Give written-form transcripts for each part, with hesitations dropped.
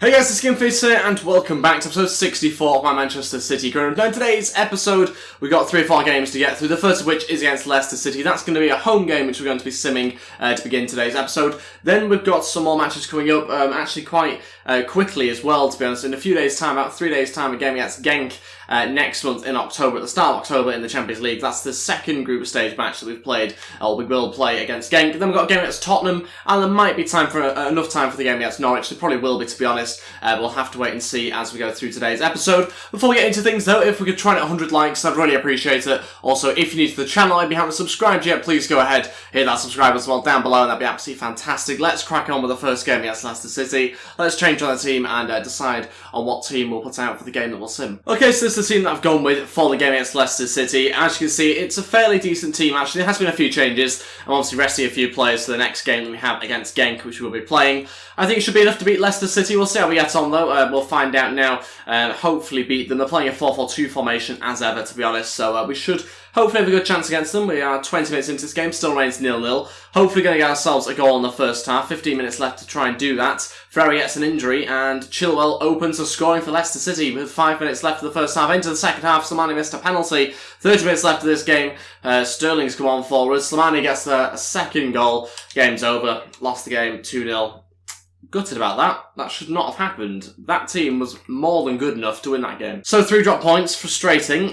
Hey guys, it's Genk here, and welcome back to episode 64 of my Manchester City Ground. Now in today's episode, we've got 3 or 4 games to get through, the first of which is against Leicester City. That's going to be a home game which we're going to be simming to begin today's episode. Then we've got some more matches coming up, actually quite quickly as well, to be honest. In a few days' time, about 3 days' time, a game against Genk next month in October, at the start of October in the Champions League. That's the second group stage match that we've played, or we will play against Genk. Then we've got a game against Tottenham, and there might be time for enough time for the game against Norwich. There probably will be, to be honest. We'll have to wait and see as we go through today's episode. Before we get into things though, if we could try and hit 100 likes, I'd really appreciate it. Also, if you're new to the channel and you haven't subscribed yet, please go ahead, hit that subscribe as well down below, and that'd be absolutely fantastic. Let's crack on with the first game against Leicester City. Let's change on the team and decide on what team we'll put out for the game that we'll sim. Okay, so this is the team that I've gone with for the game against Leicester City. As you can see, it's a fairly decent team actually. There has been a few changes. I'm obviously resting a few players for the next game that we have against Genk, which we'll be playing. I think it should be enough to beat Leicester City. We'll see how we get on though. We'll find out now. Hopefully beat them. They're playing a 4-4-2 formation as ever, to be honest. So we should hopefully have a good chance against them. We are 20 minutes into this game. Still remains 0-0. Hopefully going to get ourselves a goal in the first half. 15 minutes left to try and do that. Ferrari gets an injury and Chilwell opens a scoring for Leicester City with 5 minutes left of the first half. Into the second half, Slimani missed a penalty. 30 minutes left of this game. Sterling's come on forward. Slimani gets a second goal. Game's over. Lost the game 2-0. Gutted about that. That should not have happened. That team was more than good enough to win that game. So 3 drop points, frustrating.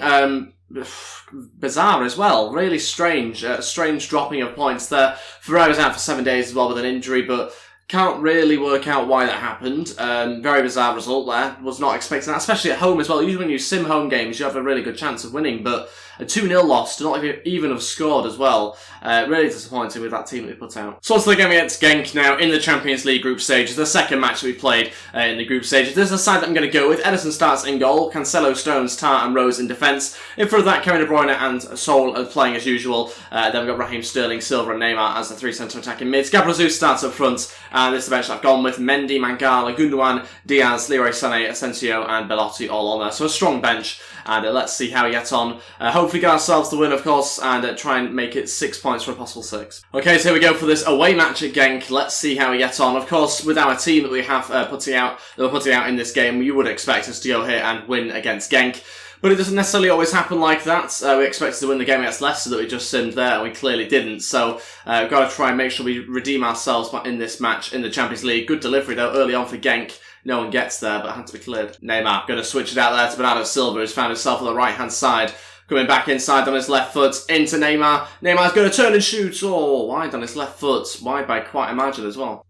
Bizarre as well. Really strange. Strange dropping of points there. Ferrari was out for 7 days as well with an injury, but can't really work out why that happened. Very bizarre result there. Was not expecting that, especially at home as well. Usually when you sim home games, you have a really good chance of winning, but a 2-0 loss to not even have scored as well. Really disappointing with that team that we put out. So what's the game against Genk now in the Champions League group stages? The second match that we played in the group stages. This is the side that I'm going to go with. Ederson starts in goal. Cancelo, Stones, Tar and Rose in defence. In front of that, Kevin De Bruyne and Sol are playing as usual. Then we've got Raheem Sterling, Silva and Neymar as the 3 centre attacking mids. Gabriel Jesus starts up front. And this is the bench I've gone with. Mendy, Mangala, Gundogan, Diaz, Leroy Sané, Asensio and Belotti all on there. So a strong bench. And let's see how we get on. Hopefully get ourselves the win, of course, and try and make it 6 points for a possible 6. Okay, so here we go for this away match at Genk. Let's see how we get on. Of course, with our team that we have putting out in this game, you would expect us to go here and win against Genk. But it doesn't necessarily always happen like that. We expected to win the game against Leicester that we just simmed there, and we clearly didn't. So we've got to try and make sure we redeem ourselves in this match in the Champions League. Good delivery, though, early on for Genk. No one gets there, but it had to be cleared. Neymar going to switch it out there to Bernardo Silva, who's found himself on the right-hand side. Coming back inside on his left foot into Neymar. Neymar's going to turn and shoot. Oh, wide on his left foot. Wide by quite a margin as well.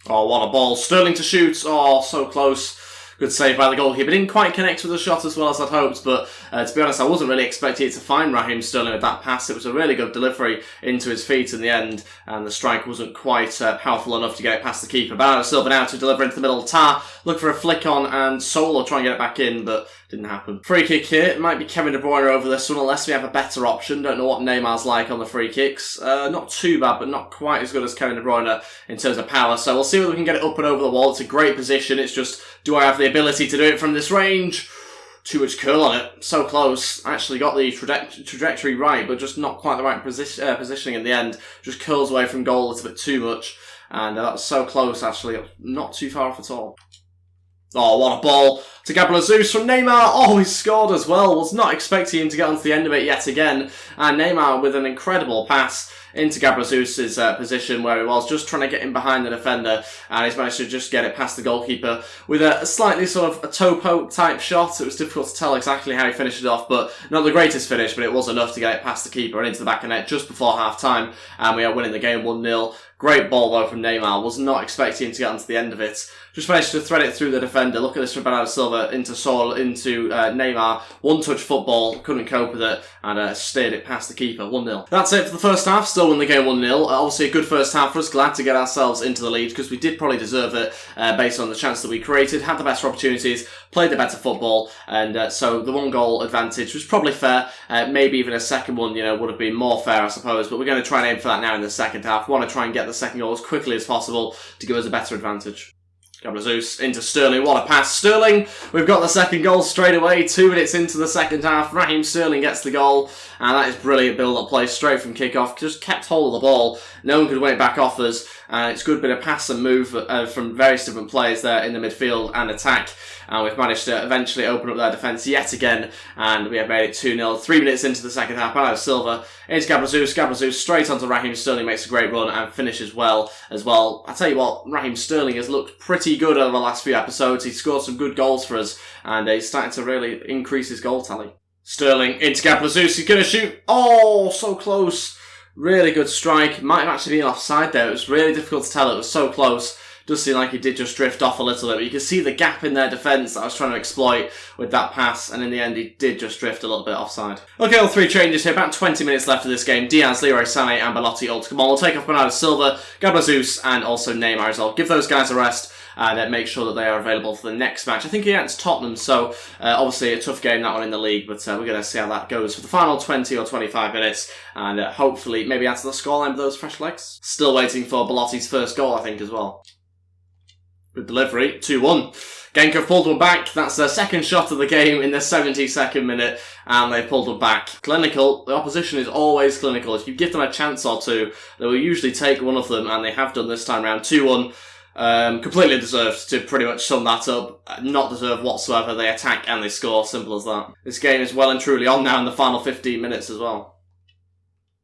Oh, what a ball. Sterling to shoot. Oh, so close. Good save by the goalkeeper. Didn't quite connect with the shot as well as I'd hoped, but to be honest, I wasn't really expecting it to find Raheem Sterling with that pass. It was a really good delivery into his feet in the end, and the strike wasn't quite powerful enough to get it past the keeper. Bernardo Silva now to deliver into the middle. Tar, look for a flick on, and Solo try and get it back in, but didn't happen. Free kick here. It might be Kevin De Bruyne over this one, unless we have a better option. Don't know what Neymar's like on the free kicks. Not too bad, but not quite as good as Kevin De Bruyne in terms of power. So we'll see whether we can get it up and over the wall. It's a great position. It's just, do I have the ability to do it from this range? Too much curl on it. So close. Actually got the trajectory right, but just not quite the right positioning in the end. Just curls away from goal a little bit too much. And that was so close, actually. Not too far off at all. Oh, what a ball to Gabriel Jesus from Neymar. Oh, he scored as well. Was not expecting him to get onto the end of it yet again. And Neymar with an incredible pass into Gabriel Jesus' position where he was, just trying to get in behind the defender, and he's managed to just get it past the goalkeeper with a slightly sort of a toe poke type shot. It was difficult to tell exactly how he finished it off, but not the greatest finish, but it was enough to get it past the keeper and into the back of net just before half time, and we are winning the game 1-0. Great ball though from Neymar. Was not expecting him to get onto the end of it. Just managed to thread it through the defender. Look at this from Bernardo Silva into Sol, into Neymar. One-touch football. Couldn't cope with it and steered it past the keeper. 1-0. That's it for the first half. Still win the game 1-0. Obviously a good first half for us. Glad to get ourselves into the lead because we did probably deserve it based on the chance that we created. Had the better opportunities. Played the better football. And so the 1-goal advantage was probably fair. Maybe even a second one, would have been more fair, I suppose. But we're going to try and aim for that now in the second half. Want to try and get the second goal as quickly as possible to give us a better advantage. Gabriel Jesus into Sterling. What a pass. Sterling, we've got the second goal straight away. 2 minutes into the second half. Raheem Sterling gets the goal. And that is brilliant build-up play straight from kick-off. Just kept hold of the ball. No one could win it back off us. and it's a good bit of pass and move from various different players there in the midfield and attack. And we've managed to eventually open up their defence yet again, and we have made it 2-0. 3 minutes into the second half, Bernardo Silva into Gabriel Jesus. Gabriel Jesus straight onto Raheem Sterling, makes a great run and finishes well as well. I tell you what, Raheem Sterling has looked pretty good over the last few episodes. He's scored some good goals for us, and he's starting to really increase his goal tally. Sterling into Gabriel Jesus. He's going to shoot. Oh, so close. Really good strike. Might have actually been offside there. It was really difficult to tell. It was so close. Does seem like he did just drift off a little bit, but you can see the gap in their defence that I was trying to exploit with that pass, and in the end he did just drift a little bit offside. Okay, all 3 changes here, about 20 minutes left of this game. Diaz, Leroy Sané and Belotti all to come on. We'll take off Bernardo Silva, Gabriel Jesus and also Neymar as well. Give those guys a rest and make sure that they are available for the next match. I think against Tottenham, so obviously a tough game, that one in the league, but we're going to see how that goes for the final 20 or 25 minutes, and hopefully maybe add to the scoreline with those fresh legs. Still waiting for Belotti's first goal, I think, as well. Good delivery, 2-1. Genk have pulled one back. That's their second shot of the game in the 72nd minute, and they've pulled one back. Clinical. The opposition is always clinical. If you give them a chance or two, they will usually take one of them, and they have done this time around. 2-1. Completely deserved, to pretty much sum that up. Not deserved whatsoever. They attack and they score. Simple as that. This game is well and truly on now in the final 15 minutes as well.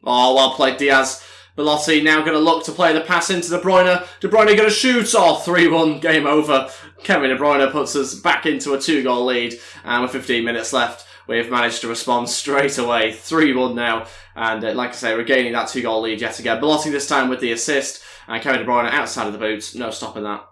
Oh, well played, Diaz. Belotti now going to look to play the pass into De Bruyne. De Bruyne going to shoot. Oh, 3-1. Game over. Kevin De Bruyne puts us back into a 2-goal lead. And with 15 minutes left, we've managed to respond straight away. 3-1 now. And like I say, regaining that 2-goal lead yet again. Belotti this time with the assist. And Kevin De Bruyne outside of the boots. No stopping that.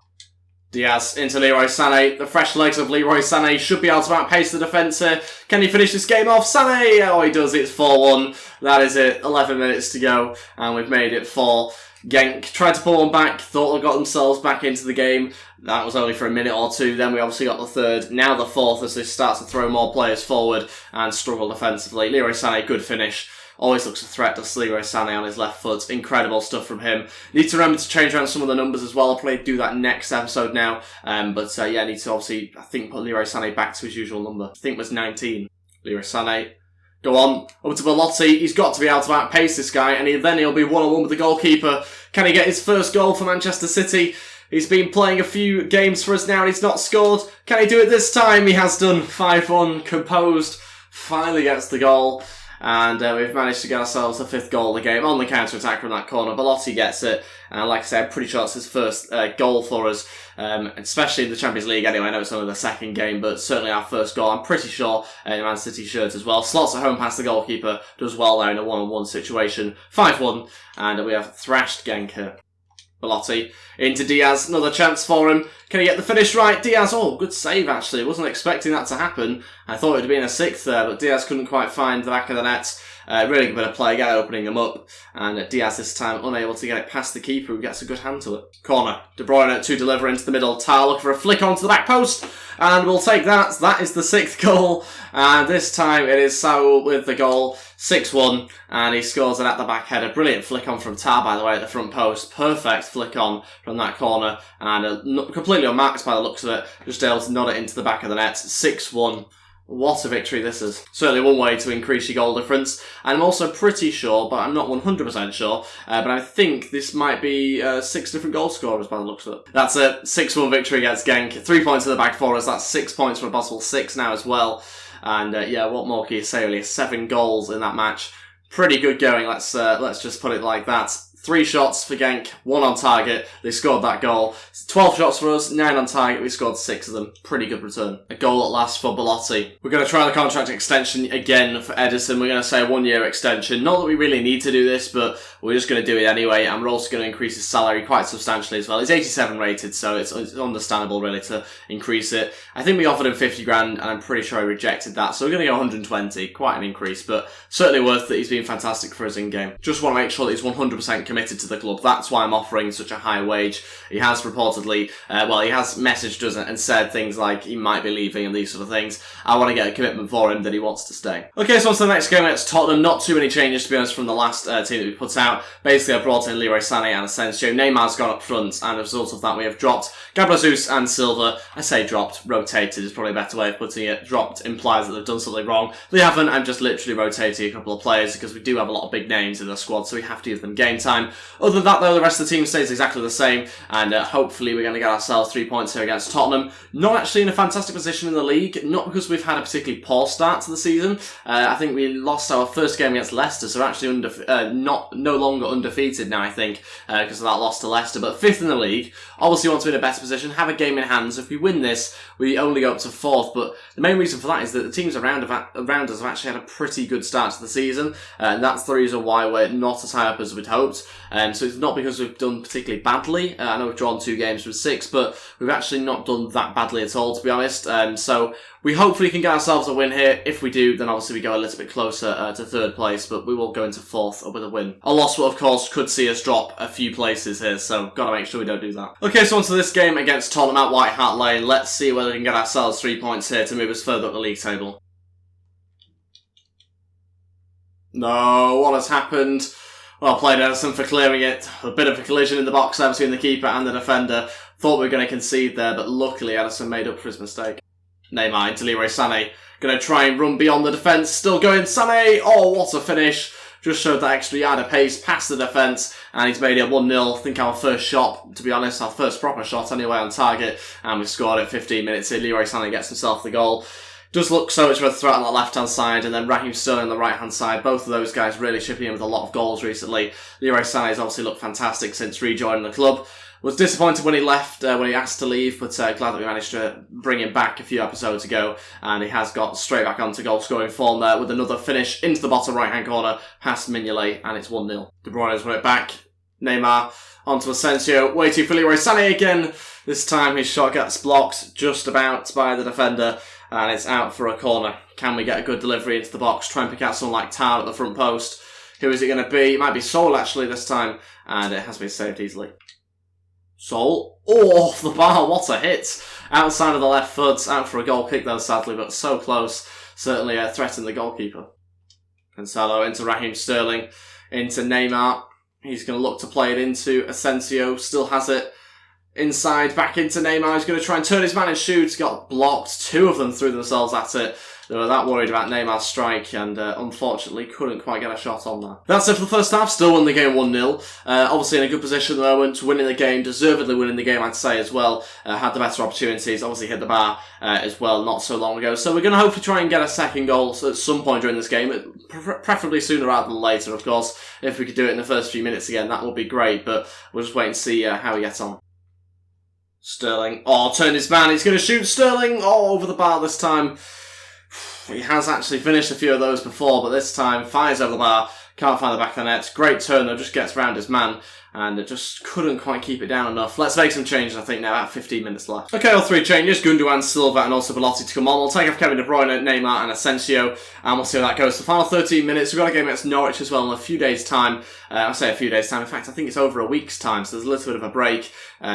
Diaz into Leroy Sané. The fresh legs of Leroy Sané should be able to outpace the defence here. Can he finish this game off? Sané! Oh, he does. It's 4-1. That is it. 11 minutes to go. And we've made it 4. Genk tried to pull one back. Thought they got themselves back into the game. That was only for a minute or two. Then we obviously got the third. Now the fourth as they start to throw more players forward and struggle defensively. Leroy Sané, good finish. Always looks a threat to Leroy Sané on his left foot. Incredible stuff from him. Need to remember to change around some of the numbers as well. I'll probably do that next episode now. Yeah, I need to obviously, I think, put Leroy Sané back to his usual number. I think it was 19. Leroy Sané. Go on. Up to Belotti. He's got to be able to outpace this guy, and then he'll be one-on-one with the goalkeeper. Can he get his first goal for Manchester City? He's been playing a few games for us now and he's not scored. Can he do it this time? He has done. 5-1. Composed. Finally gets the goal. And we've managed to get ourselves the 5th goal of the game on the counter-attack from that corner. Belotti gets it. And like I said, I'm pretty sure it's his first goal for us, especially in the Champions League anyway. I know it's only the second game, but certainly our first goal. I'm pretty sure in Man City shirt as well. Slots at home past the goalkeeper. Does well there in a one-on-one situation. 5-1. And we have thrashed Genk here. Belotti into Diaz, another chance for him. Can he get the finish right? Diaz, oh, good save actually. Wasn't expecting that to happen. I thought it would have been a 6th there, but Diaz couldn't quite find the back of the net. Really good bit of play, again opening them up. And Diaz this time unable to get it past the keeper who gets a good hand to it. Corner. De Bruyne to deliver into the middle. Tar looking for a flick onto the back post. And we'll take that. That is the 6th goal. And this time it is Saul with the goal. 6-1. And he scores it at the back header. Brilliant flick on from Tar, by the way, at the front post. Perfect flick on from that corner. And completely unmarked by the looks of it. Just able to nod it into the back of the net. 6-1. What a victory this is. Certainly one way to increase your goal difference. And I'm also pretty sure, but I'm not 100% sure, but I think this might be 6 different goal scorers by the looks of it. That's a 6-1 victory against Genk. 3 points in the bag for us. That's 6 points for a possible 6 now as well. And yeah, what more can you say really? 7 goals in that match. Pretty good going, let's just put it like that. 3 shots for Genk, 1 on target. They scored that goal. 12 shots for us, 9 on target. We scored 6 of them. Pretty good return. A goal at last for Belotti. We're going to try the contract extension again for Edison. We're going to say a 1-year extension. Not that we really need to do this, but we're just going to do it anyway. And we're also going to increase his salary quite substantially as well. He's 87 rated, so it's understandable really to increase it. I think we offered him 50 grand, and I'm pretty sure he rejected that. So we're going to go 120. Quite an increase, but certainly worth it. He's been fantastic for us in game. Just want to make sure that he's 100% committed to the club. That's why I'm offering such a high wage. He has reportedly, he has messaged us and said things like he might be leaving and these sort of things. I want to get a commitment for him that he wants to stay. Okay, so on to the next game against Tottenham. Not too many changes, to be honest, from the last team that we put out. Basically, I brought in Leroy Sané and Asensio. Neymar's gone up front, and as a result of that, we have dropped Gabriel Jesus and Silva. I say dropped, rotated is probably a better way of putting it. Dropped implies that they've done something wrong. They haven't. I'm just literally rotating a couple of players because we do have a lot of big names in the squad, so we have to give them game time. time. Other than that though, the rest of the team stays exactly the same, and hopefully we're going to get ourselves 3 points here against Tottenham. Not actually in a fantastic position in the league, not because we've had a particularly poor start to the season. I think we lost our first game against Leicester, so we're actually no longer undefeated now, I think, because of that loss to Leicester, but 5th in the league. Obviously want to be in a better position, have a game in hand. So if we win this, we only go up to 4th, but the main reason for that is that the teams around us have actually had a pretty good start to the season, and that's the reason why we're not as high up as we'd hoped. So it's not because we've done particularly badly. I know we've drawn 2 games from 6, but we've actually not done that badly at all, to be honest. So we hopefully can get ourselves a win here. If we do, then obviously we go a little bit closer to 3rd place, but we will go into 4th with a win. A loss will, of course, could see us drop a few places here, so gotta make sure we don't do that. Okay, so on to this game against Tottenham at White Hart Lane. Let's see whether we can get ourselves 3 points here to move us further up the league table. No, what has happened? Well played, Edison, for clearing it. A bit of a collision in the box there between the keeper and the defender. Thought we were going to concede there, but luckily Edison made up for his mistake. Neymar into Leroy Sané. Going to try and run beyond the defence. Still going, Sané! Oh, what a finish. Just showed that extra yard of pace past the defence, and he's made it 1-0. I think our first shot, to be honest, our first proper shot anyway on target, and we scored it 15 minutes in. Leroy Sané gets himself the goal. Does look so much of a threat on the left-hand side, and then Raheem Sterling on the right-hand side. Both of those guys really chipping in with a lot of goals recently. Leroy Sané has obviously looked fantastic since rejoining the club. Was disappointed when he left, when he asked to leave, but glad that we managed to bring him back a few episodes ago, and he has got straight back onto goal-scoring form there with another finish into the bottom right-hand corner past Mignolet, and it's 1-0. De Bruyne has won it back. Neymar onto Asensio, waiting for Leroy Sané again. This time his shot gets blocked just about by the defender, and it's out for a corner. Can we get a good delivery into the box? Try and pick out someone like Tar at the front post. Who is it going to be? It might be Sol actually this time, and it has been saved easily. Sol. Oh, off the bar, what a hit. Outside of the left foot, out for a goal kick though, sadly, but so close. Certainly threatened the goalkeeper. Cancelo into Raheem Sterling, into Neymar. He's going to look to play it into Asensio, still has it. Inside, back into Neymar, he's going to try and turn his man and shoot. Got blocked, 2 of them threw themselves at it. They were that worried about Neymar's strike, and unfortunately couldn't quite get a shot on that. That's it for the first half, still won the game 1-0. Obviously in a good position at the moment, winning the game, deservedly winning the game I'd say as well. Had the better opportunities, obviously hit the bar as well not so long ago. So we're going to hopefully try and get a second goal at some point during this game, preferably sooner rather than later of course. If we could do it in the first few minutes again, that would be great, but we'll just wait and see how we get on. Sterling, oh, turned his man, he's going to shoot Sterling, oh, over the bar this time. He has actually finished a few of those before, but this time fires over the bar, can't find the back of the net. Great turn though, just gets round his man, and it just couldn't quite keep it down enough. Let's make some changes, I think, now, at 15 minutes left. Okay, all 3 changes, Gundogan, Silva, and also Belotti to come on. We'll take off Kevin De Bruyne, Neymar, and Asensio, and we'll see how that goes. The final 13 minutes, we've got a game against Norwich as well in a few days' time. I say a few days' time, in fact, I think it's over a week's time, so there's a little bit of a break,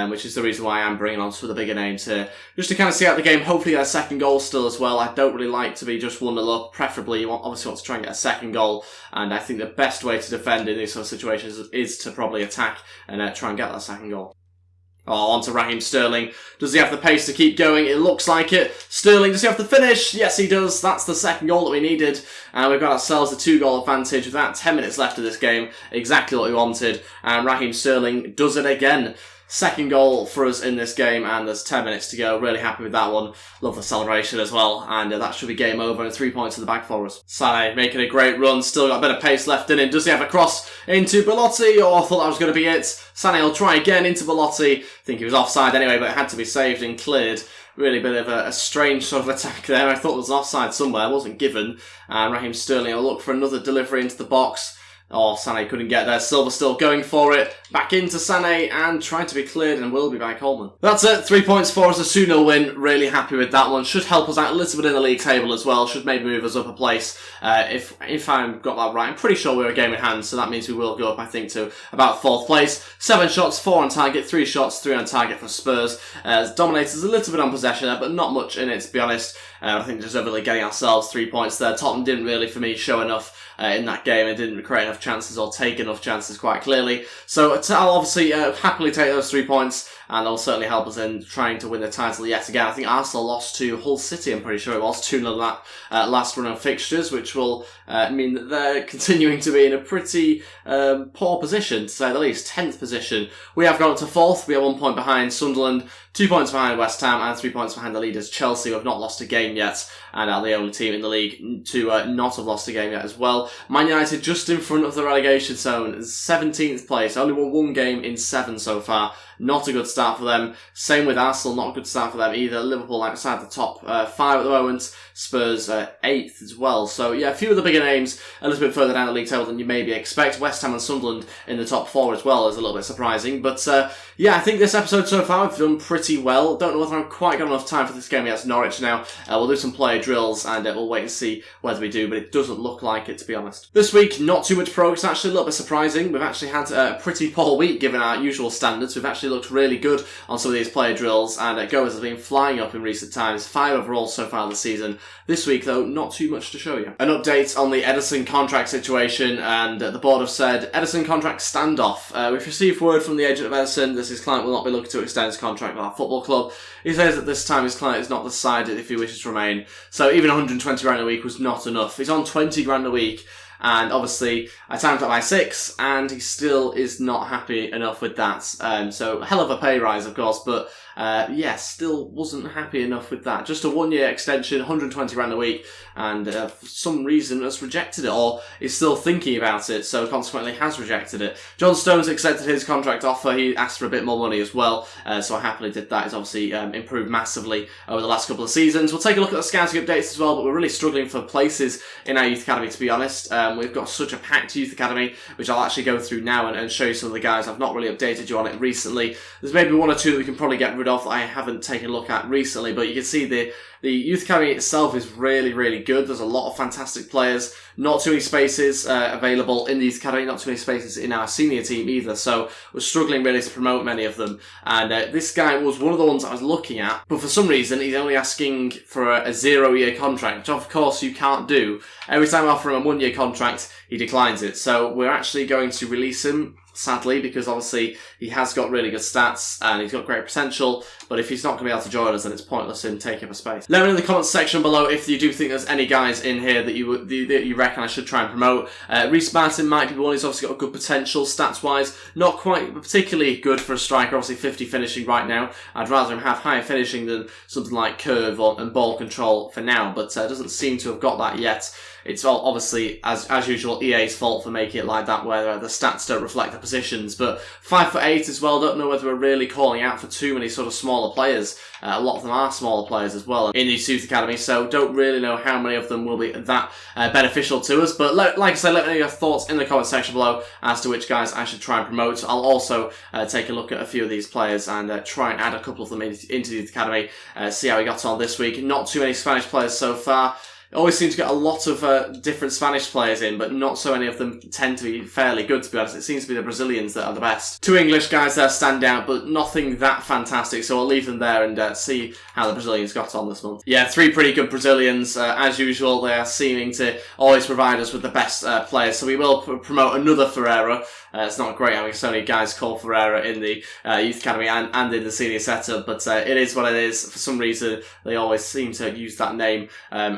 which is the reason why I'm bringing on some of the bigger names here. Just to kind of see out the game, hopefully get a second goal still as well. I don't really like to be just 1-0 up. Preferably, you obviously want to try and get a second goal, and I think the best way to defend in these sort of situations is to probably attack and try and get that second goal. Oh, on to Raheem Sterling. Does he have the pace to keep going? It looks like it. Sterling, does he have the finish? Yes, he does. That's the second goal that we needed. And we've got ourselves a 2-goal advantage with about 10 minutes left of this game. Exactly what we wanted. And Raheem Sterling does it again. Second goal for us in this game, and there's 10 minutes to go. Really happy with that one. Love the celebration as well, and that should be game over and 3 points in the bag for us. Sané making a great run, still got a bit of pace left in him. Does he have a cross into Belotti? Oh, I thought that was going to be it. Sané will try again into Belotti. I think he was offside anyway, but it had to be saved and cleared. Really a bit of a strange sort of attack there. I thought there was an offside somewhere, it wasn't given. And Raheem Sterling will look for another delivery into the box. Oh, Sané couldn't get there. Silva still going for it. Back into Sané and trying to be cleared, and will be by Coleman. That's it. 3 points for us. A 2-0 win. Really happy with that one. Should help us out a little bit in the league table as well. Should maybe move us up a place. If I've got that right, I'm pretty sure we're a game in hand, so that means we will go up, I think, to about 4th place. 7 shots, 4 on target, 3 shots, 3 on target for Spurs. Dominators a little bit on possession there, but not much in it, to be honest. I think deservedly getting ourselves 3 points there. Tottenham didn't really, for me, show enough in that game and didn't create enough chances or take enough chances quite clearly. So I'll obviously happily take those 3 points and they'll certainly help us in trying to win the title yet again. I think Arsenal lost to Hull City, I'm pretty sure it was, 2-0 that last run of fixtures, which will mean that they're continuing to be in a pretty poor position, to say the least. 10th position. We have gone up to 4th. We are 1 point behind Sunderland, 2 points behind West Ham, and 3 points behind the leaders Chelsea, who have not lost a game yet, and are the only team in the league to not have lost a game yet as well. Man United just in front of the relegation zone, 17th place, only won 1 game in 7 so far. Not a good start for them. Same with Arsenal, not a good start for them either. Liverpool outside the top 5 at the moment. Spurs 8th as well. So yeah, a few of the bigger names a little bit further down the league table than you maybe expect. West Ham and Sunderland in the top 4 as well is a little bit surprising. But yeah, I think this episode so far we've done pretty well. Don't know whether I've quite got enough time for this game against Norwich now. We'll do some player drills and we'll wait and see whether we do, but it doesn't look like it, to be honest. This week, not too much progress, actually, a little bit surprising. We've actually had a pretty poor week given our usual standards. We've actually looked really good on some of these player drills, and Gomez has been flying up in recent times. 5 overall so far this season. This week, though, not too much to show you. An update on the Ederson contract situation, and the board have said Ederson contract standoff. We've received word from the agent of Ederson that his client will not be looking to extend his contract with our football club. He says that this time his client has not decided if he wishes to remain. So even 120 grand a week was not enough. He's on 20 grand a week. And obviously, I timed that by 6, and he still is not happy enough with that. So, hell of a pay rise, of course, but yeah, still wasn't happy enough with that. Just a 1-year extension, 120 grand a week, and for some reason has rejected it, or is still thinking about it, so consequently has rejected it. John Stones accepted his contract offer. He asked for a bit more money as well, so I happily did that. He's obviously improved massively over the last couple of seasons. We'll take a look at the scouting updates as well, but we're really struggling for places in our youth academy, to be honest. We've got such a packed youth academy, which I'll actually go through now and show you some of the guys. I've not really updated you on it recently. There's maybe 1 or 2 that we can probably get rid of that I haven't taken a look at recently, but you can see the youth academy itself is really, really good. There's a lot of fantastic players. Not too many spaces available in the youth academy, not too many spaces in our senior team either, so we're struggling really to promote many of them. And this guy was one of the ones I was looking at, but for some reason he's only asking for a 0-year contract, which of course you can't do. Every time I offer him a 1-year contract, he declines it. So we're actually going to release him, sadly, because obviously he has got really good stats and he's got great potential, but if he's not going to be able to join us, then it's pointless in taking up a space. Let me know in the comments section below if you do think there's any guys in here that you reckon I should try and promote. Reece Martin might be one. He's obviously got good potential stats-wise, not quite particularly good for a striker, obviously 50 finishing right now. I'd rather him have higher finishing than something like curve and ball control for now, but doesn't seem to have got that yet. It's all obviously, as usual, EA's fault for making it like that, where the stats don't reflect the positions. But 5'8" as well. Don't know whether we're really calling out for too many sort of smaller players. A lot of them are smaller players as well in these youth academies, so don't really know how many of them will be that beneficial to us. But like I said, let me know your thoughts in the comment section below as to which guys I should try and promote. I'll also take a look at a few of these players and try and add a couple of them into the youth academy. See how we got on this week. Not too many Spanish players so far. Always seem to get a lot of different Spanish players in, but not so many of them tend to be fairly good, to be honest. It seems to be the Brazilians that are the best. 2 English guys there stand out, but nothing that fantastic, so I'll leave them there and see how the Brazilians got on this month. Yeah, 3 pretty good Brazilians. As usual, they are seeming to always provide us with the best players, so we will promote another Ferreira. It's not great having so many guys called Ferreira in the youth academy and in the senior setup, but it is what it is. For some reason, they always seem to use that name,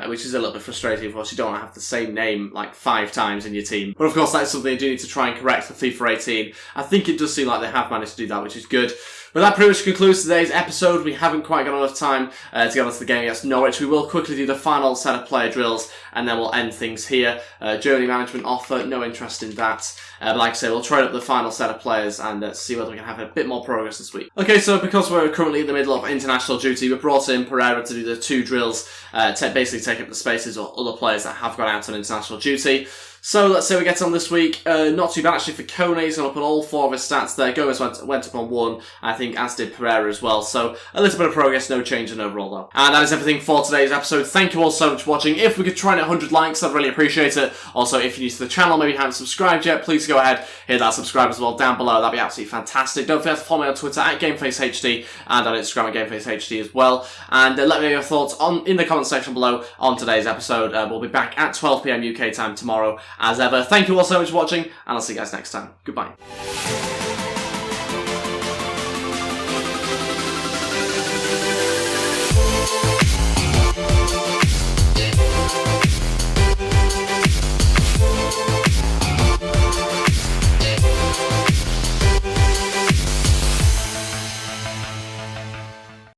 which is a little bit frustrating. Of course, you don't want to have the same name like 5 times in your team. But of course, that's something you do need to try and correct for FIFA 18. I think it does seem like they have managed to do that, which is good. But that pretty much concludes today's episode. We haven't quite got enough time to get on to the game against Norwich. We will quickly do the final set of player drills, and then we'll end things here. Germany management offer, no interest in that. But like I say, we'll trade up the final set of players and see whether we can have a bit more progress this week. Okay, so because we're currently in the middle of international duty, we brought in Pereira to do the 2 drills, basically take up the spaces of other players that have gone out on international duty. So let's say we get on this week. Not too bad actually for Kone. He's gone up on all 4 of his stats there. Gomez went up on 1, I think, as did Pereira as well. So a little bit of progress, no change in overall though. And that is everything for today's episode. Thank you all so much for watching. If we could try and hit 100 likes, I'd really appreciate it. Also, if you're new to the channel, maybe you haven't subscribed yet, please go ahead, hit that subscribe as well down below. That'd be absolutely fantastic. Don't forget to follow me on Twitter at GamefaceHD and on Instagram at GamefaceHD as well. And let me know your thoughts in the comment section below on today's episode. We'll be back at 12 PM UK time tomorrow as ever. Thank you all so much for watching, and I'll see you guys next time. Goodbye.